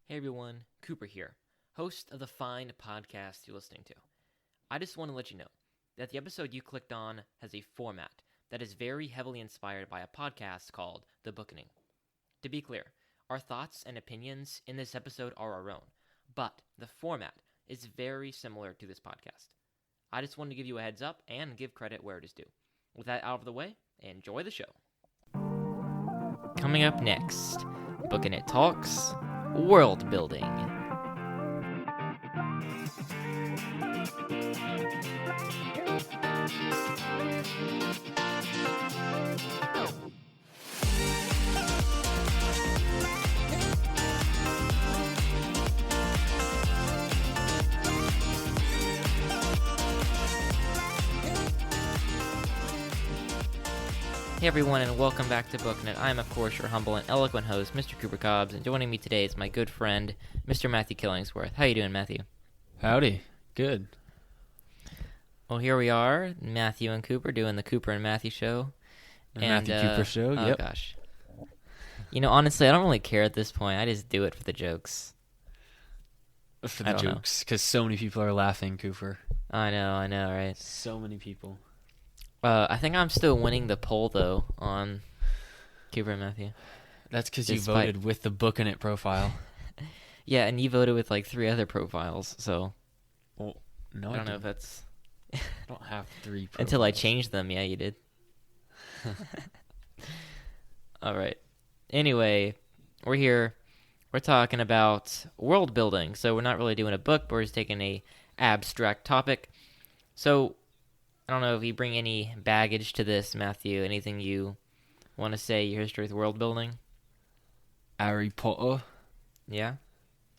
Hey everyone, Cooper here, host of the fine podcast you're listening to. I just want to let you know that the episode you clicked on has a format that is very heavily inspired by a podcast called The Bookening. To be clear, our thoughts and opinions in this episode are our own, but the format is very similar to this podcast. I just wanted to give you a heads up and give credit where it is due. With that out of the way, enjoy the show. Coming up next, Booking It Talks, World Building. Hey everyone, and welcome back to Booking It. I am, of course, your humble and eloquent host, Mr. Cooper Cobbs, and joining me today is my good friend, Mr. Matthew Killingsworth. How you doing, Matthew? Howdy. Good. Well, here we are, Matthew and Cooper, doing the Cooper and Matthew show. Matthew Cooper show, oh, yep. Gosh. You know, honestly, I don't really care at this point. I just do it for the jokes. For the jokes, because so many people are laughing, Cooper. I know, right? So many people. I think I'm still winning the poll, though, on Cooper and Matthew. That's because you voted with the Booking It profile. Yeah, and you voted with like 3 other profiles, so... Well, no, I don't know if that's... I don't have 3 profiles. Until I changed them, yeah, you did. All right. Anyway, we're here. We're talking about world building, so we're not really doing a book, but we're just taking a abstract topic. So... I don't know if you bring any baggage to this, Matthew. Anything you want to say, your history with world building? Harry Potter. Yeah?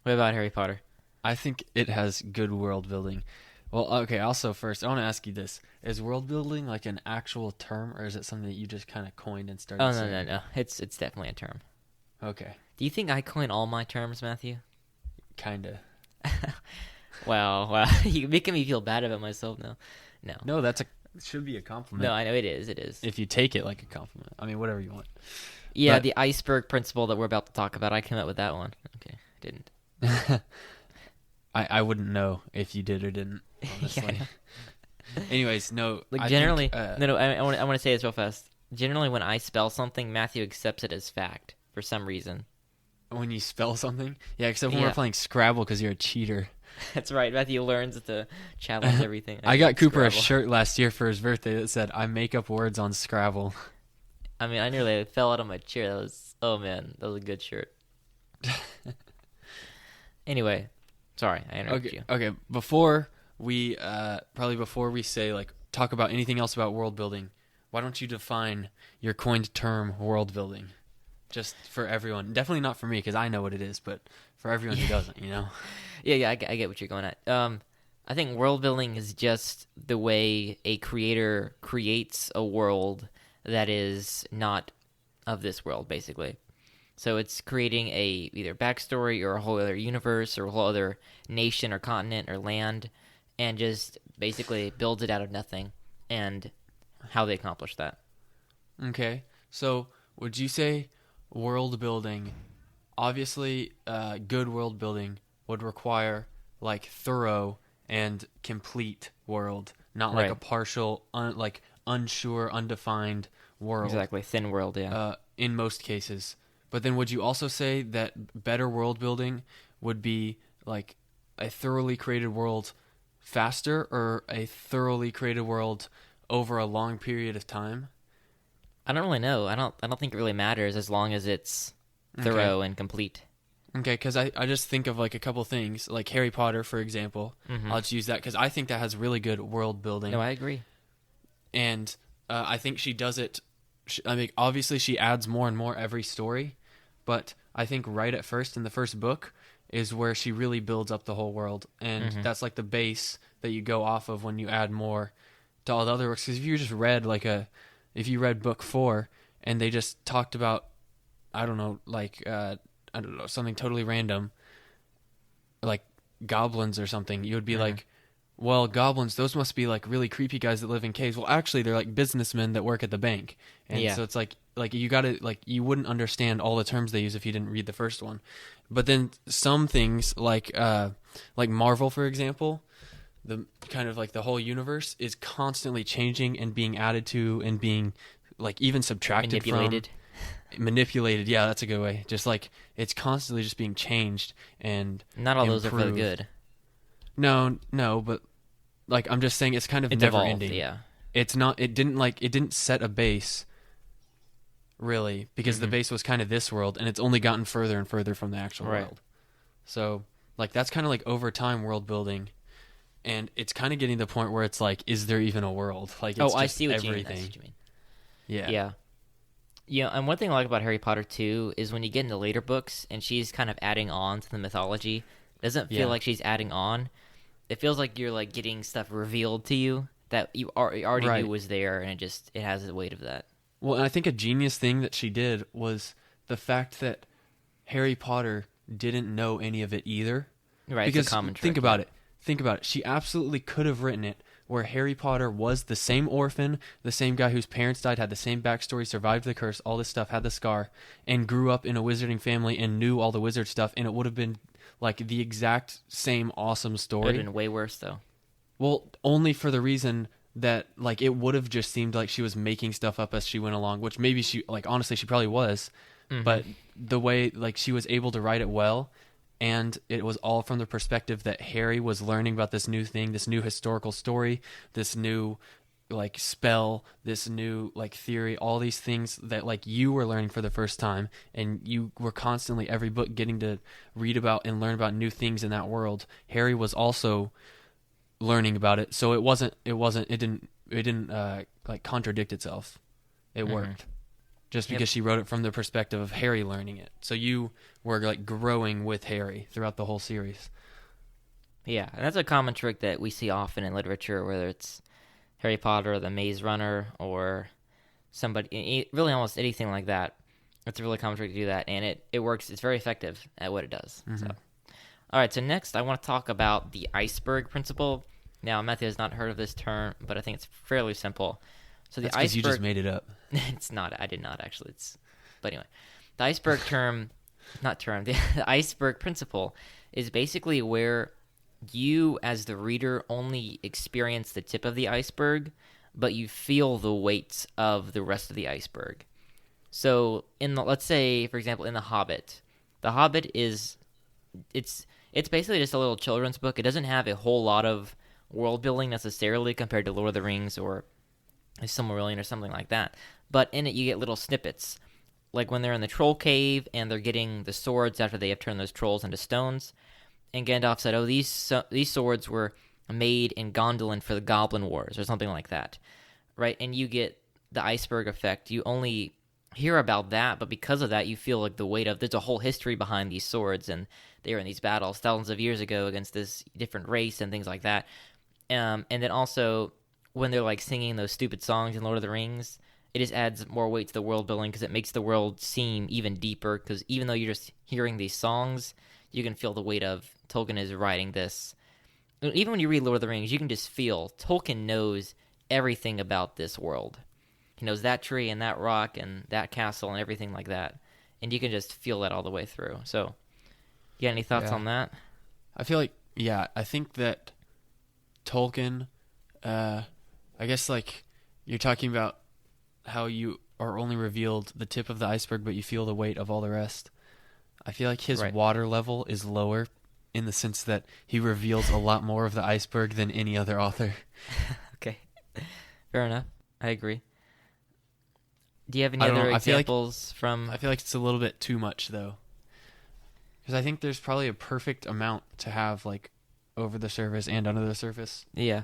What about Harry Potter? I think it has good world building. Well, okay, also first, I want to ask you this. Is world building like an actual term, or is it something that you just kind of coined and started saying? No. It's definitely a term. Okay. Do you think I coin all my terms, Matthew? Kinda. Wow. You're making me feel bad about myself now. No, it should be a compliment. No, I know it is. If you take it like a compliment. I mean, whatever you want. Yeah, the iceberg principle that we're about to talk about, I came up with that one. Okay, I didn't. I wouldn't know if you did or didn't, honestly. Yeah. Anyways, no. Like generally, I want to say this real fast. Generally, when I spell something, Matthew accepts it as fact for some reason. When you spell something? Yeah, except when we're playing Scrabble because you're a cheater. That's right. Matthew learns to challenge everything. I got Cooper a shirt last year for his birthday that said, I make up words on Scrabble. I mean, I nearly fell out of my chair. Oh man, that was a good shirt. Anyway, sorry, I interrupted you. Okay, before we say, like, talk about anything else about world building, why don't you define your coined term world building? Just for everyone. Definitely not for me, because I know what it is, but for everyone who doesn't, you know? Yeah, I get what you're going at. I think world building is just the way a creator creates a world that is not of this world, basically. So it's creating a either backstory or a whole other universe or a whole other nation or continent or land, and just basically builds it out of nothing, and how they accomplish that. Okay, so would you say world building, obviously good world building would require like thorough and complete world, not like a partial, unsure, undefined world. Exactly, thin world, yeah. In most cases. But then would you also say that better world building would be like a thoroughly created world faster, or a thoroughly created world over a long period of time? I don't really know. I don't think it really matters as long as it's thorough and complete. Okay, because I just think of like a couple things, like Harry Potter, for example. Mm-hmm. I'll just use that because I think that has really good world building. No, I agree. And I think she does it. I mean, obviously she adds more and more every story, but I think right at first in the first book is where she really builds up the whole world, and that's like the base that you go off of when you add more to all the other books. Because if you just read if you read book 4 and they just talked about, I don't know, something totally random, like goblins or something, you would be like, well, goblins, those must be like really creepy guys that live in caves. Well, actually, they're like businessmen that work at the bank. And so it's like like you gotta like you wouldn't understand all the terms they use if you didn't read the first one. But then some things like Marvel, for example, the kind of like the whole universe is constantly changing and being added to and being like even subtracted manipulated. Yeah, that's a good way. Just like it's constantly just being changed and not all improved. those are for the good. No, but like I'm just saying it's kind of never ending. Yeah. It's not. It didn't set a base. Really, because the base was kind of this world, and it's only gotten further and further from the actual world. So, like that's kind of like over time world building, and it's kind of getting to the point where it's like, is there even a world? Like, it's I just see what everything. you mean. I see what you mean. Yeah. Yeah, and one thing I like about Harry Potter too is when you get into later books and she's kind of adding on to the mythology. It doesn't feel like she's adding on. It feels like you're like getting stuff revealed to you that you already knew was there, and it has the weight of that. Well, and I think a genius thing that she did was the fact that Harry Potter didn't know any of it either. Right, because it's a common trick. Think about it. She absolutely could have written it where Harry Potter was the same orphan, the same guy whose parents died, had the same backstory, survived the curse, all this stuff, had the scar, and grew up in a wizarding family and knew all the wizard stuff, and it would have been like the exact same awesome story. It would have been way worse, though. Well, only for the reason that like it would have just seemed like she was making stuff up as she went along, which maybe she like honestly she probably was, but the way like she was able to write it well, and it was all from the perspective that Harry was learning about this new thing, this new historical story, this new like spell, this new like theory, all these things that like you were learning for the first time, and you were constantly every book getting to read about and learn about new things in that world. Harry was also learning about it, so it didn't like contradict itself. It worked just because she wrote it from the perspective of Harry learning it, so you were like growing with Harry throughout the whole series. Yeah, and that's a common trick that we see often in literature, whether it's Harry Potter or the Maze Runner or somebody, really almost anything like that. It's a really common trick to do that, and it works. It's very effective at what it does. So, all right, so next I want to talk about the iceberg principle. Now, Matthew has not heard of this term, but I think it's fairly simple. So That's because you just made it up. It's not. I did not actually. But anyway, the iceberg the iceberg principle is basically where you, as the reader, only experience the tip of the iceberg, but you feel the weights of the rest of the iceberg. So, let's say, for example, in The Hobbit is it's basically just a little children's book. It doesn't have a whole lot of world building necessarily compared to Lord of the Rings or Silmarillion or something like that. But in it, you get little snippets, like when they're in the troll cave and they're getting the swords after they have turned those trolls into stones. And Gandalf said, "Oh, these swords were made in Gondolin for the Goblin Wars," or something like that, right? And you get the iceberg effect. You only hear about that, but because of that, you feel like the weight of there's a whole history behind these swords, and they were in these battles thousands of years ago against this different race and things like that. And then also when they're like singing those stupid songs in Lord of the Rings, it just adds more weight to the world building because it makes the world seem even deeper. Because even though you're just hearing these songs, you can feel the weight of Tolkien is writing this. Even when you read Lord of the Rings, you can just feel Tolkien knows everything about this world. He knows that tree and that rock and that castle and everything like that. And you can just feel that all the way through. So, you got any thoughts on that? I feel like, I think that Tolkien, I guess like you're talking about how you are only revealed the tip of the iceberg, but you feel the weight of all the rest. I feel like his water level is lower in the sense that he reveals a lot more of the iceberg than any other author. Okay. Fair enough. I agree. Do you have any other examples from... I feel like it's a little bit too much, though. Because I think there's probably a perfect amount to have, like, over the surface and under the surface. Yeah.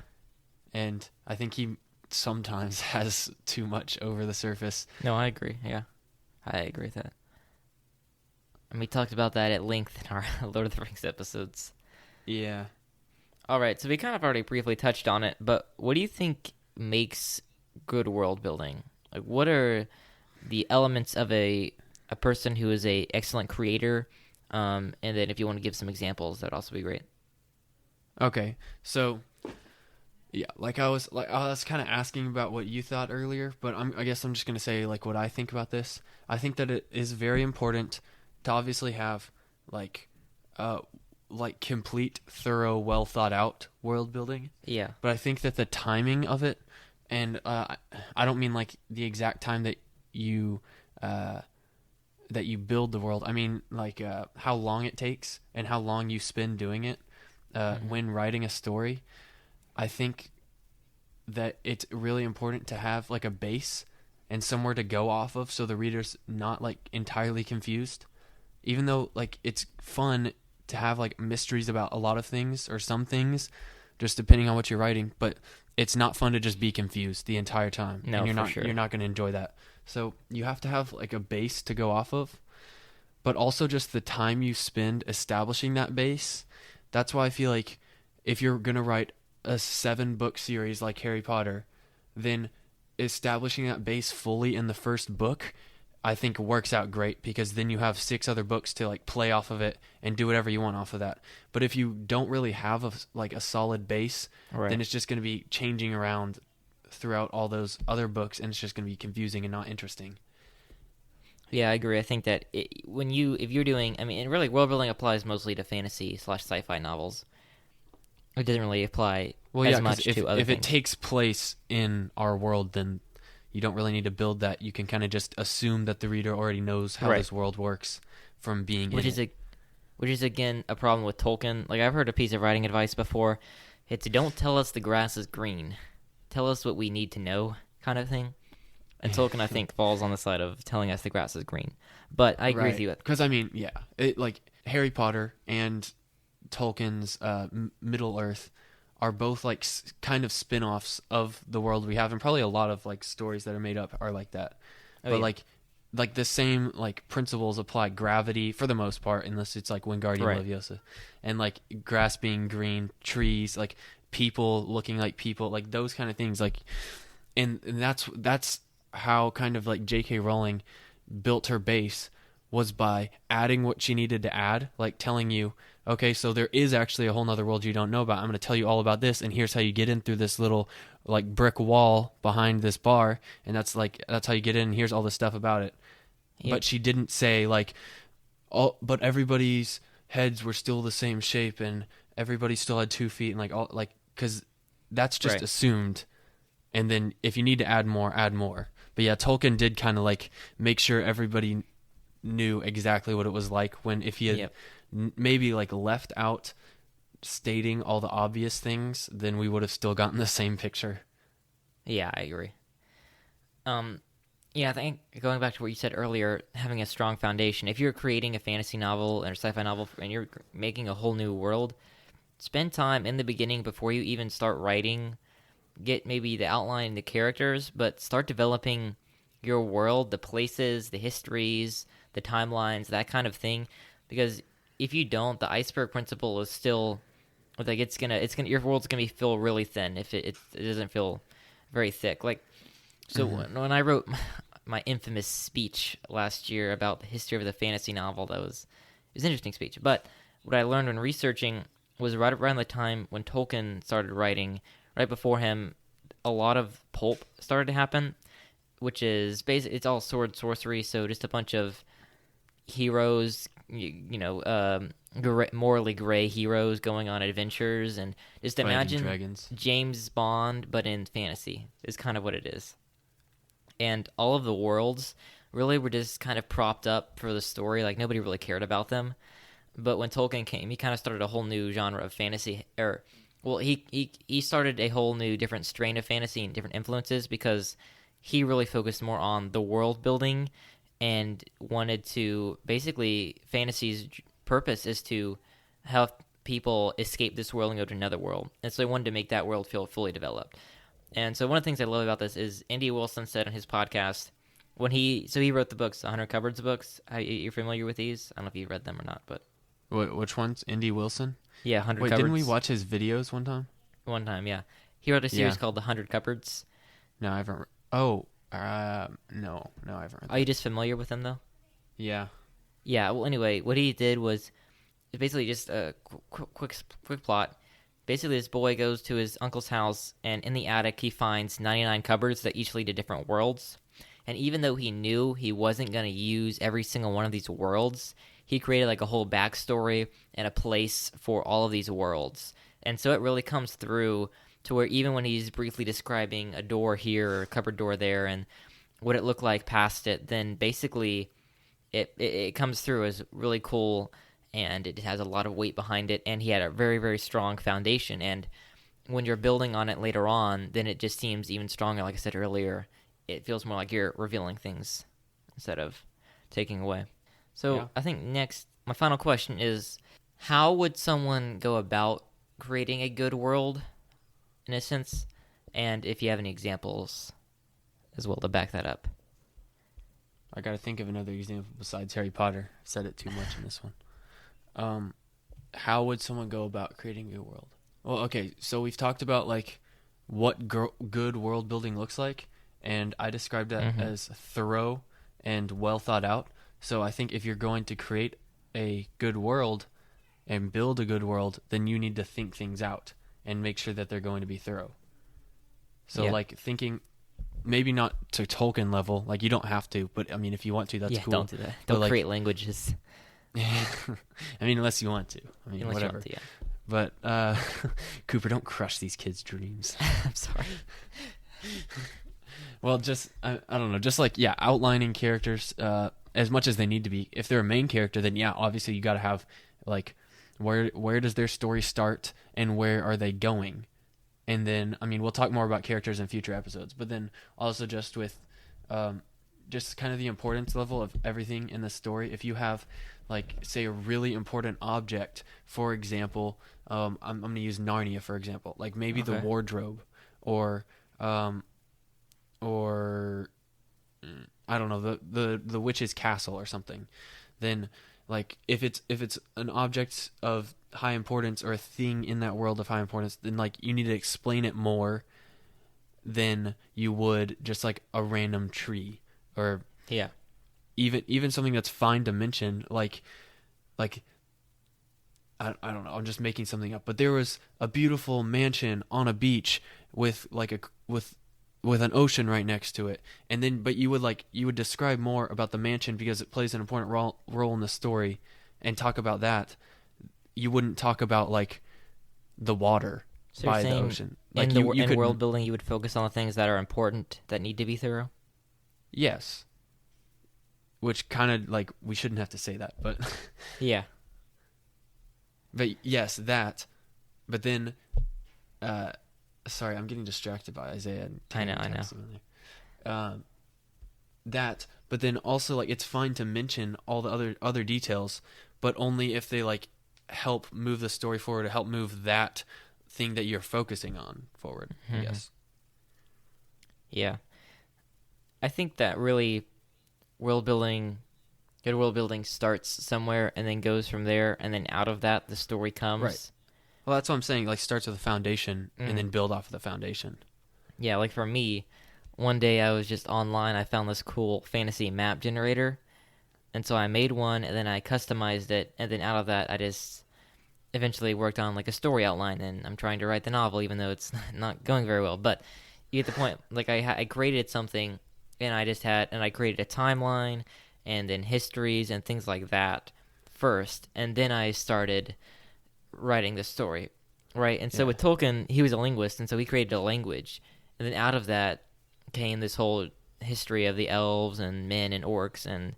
And I think he sometimes has too much over the surface. No, I agree. Yeah. I agree with that. And we talked about that at length in our Lord of the Rings episodes. Yeah. All right, so we kind of already briefly touched on it, but what do you think makes good world building? Like, what are the elements of a person who is a excellent creator? And then if you want to give some examples, that'd also be great. Okay, so Yeah, I was kind of asking about what you thought earlier, but I guess I'm just gonna say like what I think about this. I think that it is very important to obviously have like, uh, like complete, thorough, well thought out world building. Yeah. But I think that the timing of it, and I don't mean like the exact time uh, that you build the world. I mean like how long it takes and how long you spend doing it when writing a story. I think that it's really important to have like a base and somewhere to go off of so the reader's not like entirely confused. Even though like it's fun to have like mysteries about a lot of things or some things, just depending on what you're writing, but it's not fun to just be confused the entire time. No, and for sure. You're not going to enjoy that. So you have to have like a base to go off of, but also just the time you spend establishing that base. That's why I feel like if you're going to write a 7-book series like Harry Potter, then establishing that base fully in the first book, I think works out great, because then you have 6 other books to like play off of it and do whatever you want off of that. But if you don't really have a solid base, Right. then it's just going to be changing around throughout all those other books, and it's just going to be confusing and not interesting. Yeah, I agree. I think that if you're doing, I mean, and really, world building applies mostly to fantasy / sci-fi novels. It doesn't really apply as much to other if things. it takes place in our world, then you don't really need to build that. You can kind of just assume that the reader already knows how Right. this world works from being which in is it. which is again a problem with Tolkien. Like, I've heard a piece of writing advice before. It's don't tell us the grass is green. Tell us what we need to know, kind of thing. And Tolkien, I think, falls on the side of telling us the grass is green. But I agree with you. Because I mean, yeah, like Harry Potter and Tolkien's Middle Earth are both like kind of spin-offs of the world we have, and probably a lot of like stories that are made up are like that. Oh, But yeah. like the same like principles apply. Gravity for the most part, unless it's like Wingardium Right. Leviosa, and like grass being green, trees, like people looking like people, like those kind of things. Like, and that's how kind of like J.K. Rowling built her base, was by adding what she needed to add, like telling you, okay, so there is actually a whole nother world you don't know about. I'm going to tell you all about this, and here's how you get in through this little like brick wall behind this bar, and that's how you get in, and here's all the stuff about it. Yep. But she didn't say like, oh, but everybody's heads were still the same shape, and everybody still had 2 feet, and like all like, because that's just Right. assumed. And then if you need to add more, add more. But yeah, Tolkien did kind of like make sure everybody knew exactly what it was like, when if he had Yep. maybe like left out stating all the obvious things, then we would have still gotten the same picture. Yeah, I agree. Yeah, I think going back to what you said earlier, having a strong foundation. If you're creating a fantasy novel or sci-fi novel and you're making a whole new world, spend time in the beginning before you even start writing. Get maybe the outline, the characters, but start developing your world, the places, the histories, the timelines, that kind of thing. Because if you don't, the iceberg principle is still like it's gonna your world's gonna be feel really thin if it doesn't feel very thick. Like, so when I wrote my infamous speech last year about the history of the fantasy novel, it was an interesting speech. But what I learned when researching was right around the time when Tolkien started writing. Right before him, a lot of pulp started to happen, which is basically, it's all sword sorcery. So just a bunch of heroes, morally gray heroes going on adventures, and just Fighting imagine dragons. James Bond, but in fantasy is kind of what it is. And all of the worlds really were just kind of propped up for the story. Like, nobody really cared about them. But when Tolkien came, he kind of started a whole new genre of fantasy, well, he started a whole new different strain of fantasy and different influences, because he really focused more on the world building and wanted to, basically, fantasy's purpose is to have people escape this world and go to another world. And so he wanted to make that world feel fully developed. And so one of the things I love about this is Andy Wilson said on his podcast, he wrote the books, 100 Cupboards books. You're familiar with these? I don't know if you read them or not, but... Which one's Indy Wilson? Yeah, 100 Wait, Cupboards. didn't we watch his videos one time? One time, yeah. He wrote a series Yeah. called The 100 Cupboards. No, I haven't. No, I haven't read Are you just familiar with him, though? Yeah. Yeah, well, anyway, what he did was basically just a quick plot. basically this boy goes to his uncle's house, and in the attic he finds 99 cupboards that each lead to different worlds. And even though he knew he wasn't going to use every single one of these worlds, he created like a whole backstory and a place for all of these worlds. And so it really comes through to where even when he's briefly describing a door here or a cupboard door there and what it looked like past it, then basically it comes through as really cool, and it has a lot of weight behind it, and he had a very, very strong foundation. And when you're building on it later on, then it just seems even stronger. Like I said earlier, it feels more like you're revealing things instead of taking away. So Yeah. I think next, my final question is, how would someone go about creating a good world, in a sense? And if you have any examples as well to back that up. I got to think of another example besides Harry Potter. I've said it too much in this one. How would someone go about creating a good world? Well, okay, so we've talked about like what good world building looks like, and I described that as thorough and well thought out. So I think if you're going to create a good world and build a good world, then you need to think things out and make sure that they're going to be thorough. So like thinking, maybe not to Tolkien level, like you don't have to, but I mean, if you want to, that's cool. Don't do that. Don't like, create languages. I mean, unless you want to. I mean, Unless whatever. you want to, But Cooper, don't crush these kids' dreams. I'm sorry. Well, just I don't know, just like outlining characters as much as they need to be. If they're a main character, then obviously you got to have like where does their story start and where are they going, and then I mean we'll talk more about characters in future episodes. But then also just with just kind of the importance level of everything in the story. If you have like say a really important object, for example, I'm going to use Narnia for example, like maybe the wardrobe or I don't know, the witch's castle or something, then like if it's an object of high importance or a thing in that world of high importance, then like you need to explain it more than you would just like a random tree or even something that's fine to mention, like I don't know, I'm just making something up, but there was a beautiful mansion on a beach with like with an ocean right next to it, and then but you would describe more about the mansion because it plays an important role in the story and talk about that. You wouldn't talk about like the water by the ocean. Like in world building, you would focus on the things that are important that need to be thorough. Yes, which kind of like we shouldn't have to say that, but yeah. But yes, that. But then, sorry, I'm getting distracted by Isaiah. I know. That, but then also like it's fine to mention all the other details, but only if they like help move the story forward, to help move that thing that you're focusing on forward. Mm-hmm. I guess. Yeah, I think that really good world building starts somewhere and then goes from there, and then out of that the story comes. Right. Well, that's what I'm saying. Like starts with a foundation and then build off of the foundation. Yeah, like for me, one day I was just online. I found this cool fantasy map generator, and so I made one, and then I customized it, and then out of that I just eventually worked on like a story outline, and I'm trying to write the novel, even though it's not going very well. But you get the point. Like I created something, and I created a timeline, and then histories and things like that first, and then I started writing the story, right? And so with Tolkien, he was a linguist, and so he created a language, and then out of that came this whole history of the elves and men and orcs and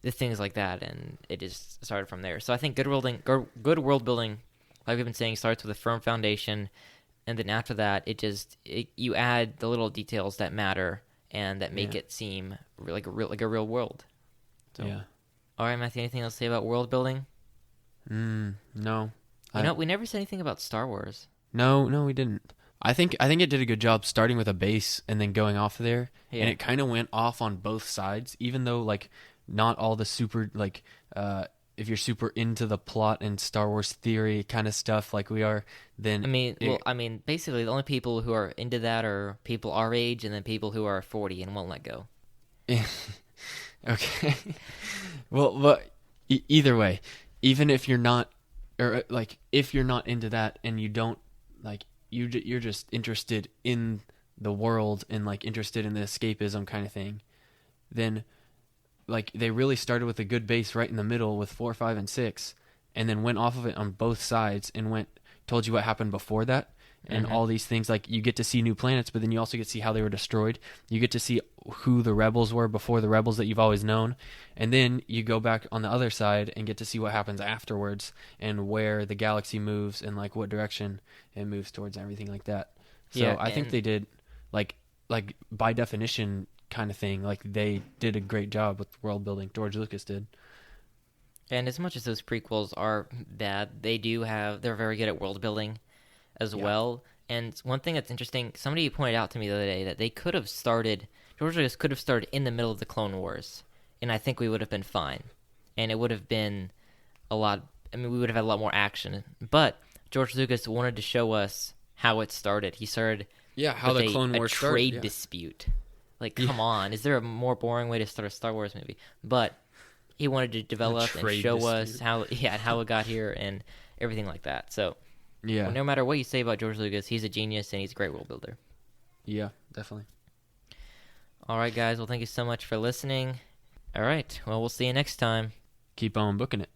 the things like that, and it just started from there. So I think good world building, like we've been saying, starts with a firm foundation, and then after that, you add the little details that matter and that make it seem like a real world. So, yeah. All right, Matthew. Anything else to say about world building? No. We never said anything about Star Wars. No, we didn't. I think it did a good job starting with a base and then going off there, and it kind of went off on both sides. Even though like not all the super like if you're super into the plot and Star Wars theory kind of stuff like we are, then basically the only people who are into that are people our age, and then people who are 40 and won't let go. Okay. Well, but either way, even if you're not, or like if you're not into that and you don't like you're just interested in the world and like interested in the escapism kind of thing, then like they really started with a good base right in the middle with 4, 5, and 6, and then went off of it on both sides and told you what happened before that. And all these things, like you get to see new planets, but then you also get to see how they were destroyed. You get to see who the rebels were before the rebels that you've always known. And then you go back on the other side and get to see what happens afterwards and where the galaxy moves and like what direction it moves towards and everything like that. So Yeah, I think they did like by definition kind of thing. Like they did a great job with world building. George Lucas did. And as much as those prequels are bad, they're very good at world building as well. And one thing that's interesting, somebody pointed out to me the other day that George Lucas could have started in the middle of the Clone Wars, and I think we would have been fine. And it would have been we would have had a lot more action. But George Lucas wanted to show us how it started. He started how with the Clone Wars a started, trade dispute. Like, come on, is there a more boring way to start a Star Wars movie? But he wanted to develop and show us how it got here and everything like that. So yeah, no matter what you say about George Lucas, he's a genius and he's a great world builder. Yeah, definitely. All right, guys. Well, thank you so much for listening. All right. Well, we'll see you next time. Keep on booking it.